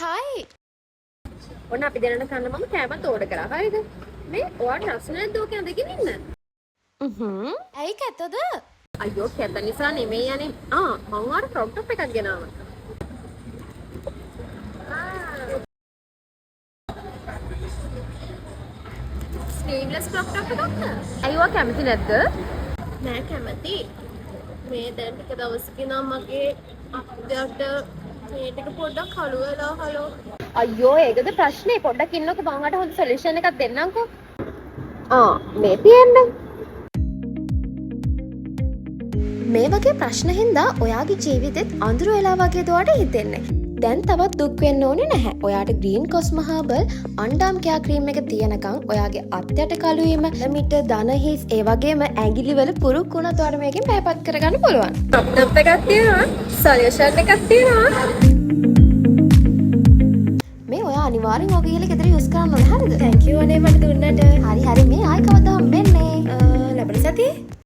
හයි. ඔන්න අපි දෙන්නට කන්න මම කෑමත් ඕඩර් කරා. හරිද? මේ ඔයාට රස නැද්ද ඔක ඇඳගෙන ඉන්න? ඇයි කැතද? අයියෝ කැත නිසා නෙමෙයි යන්නේ. මම ඔයාට ක්‍රොප් ටොප් එකක් ගෙනාවා. ස්ලීව්ලෙස් ක්‍රොප් ටොප් එකක්ද? අයියෝ ඔයා කැමති නැද්ද? නෑ කැමති. මේ දැන් ටික දවසකින් නම් මගේ අත්යට මේ ටික පොඩ්ඩක් කළු වෙලා හලෝ. අයියෝ ඒකද ප්‍රශ්නේ. පොඩ්ඩක් ඉන්නකෝ මම ඔයාට හොඳ සොලියුෂන් එකක් දෙන්නම්කෝ. මේ තියෙන්නේ. මේ වගේ ප්‍රශ්න හින්දා ඔයාගේ ජීවිතෙත් අඳුර වෙලා වගේ දුවට හිතෙන්නේ. දැන් තවත් දුක් වෙන්න ඕනේ නැහැ. ඔයාට ග්‍රීන් කොස්ම හර්බල් අන්ඩාම් කෙයා ක්‍රීම් එක තියනකම් ඔයාගේ අත්යට කළු වීම, මිට දන හිස් ඒ වගේම ඇඟිලි වල පුරුක් වුණත් ඔයාට මේකෙන් පැයපත් කරගන්න පුළුවන්. ටොප් එකක් තියෙනවා. සොලියුෂන් එකක් තියෙනවා. මේ ඔයා අනිවාර්යෙන් ඔක කියලා ගෙදර යූස් කරන්න ඕනේ. හරිද? thank you අනේ මට දුන්නට. හරි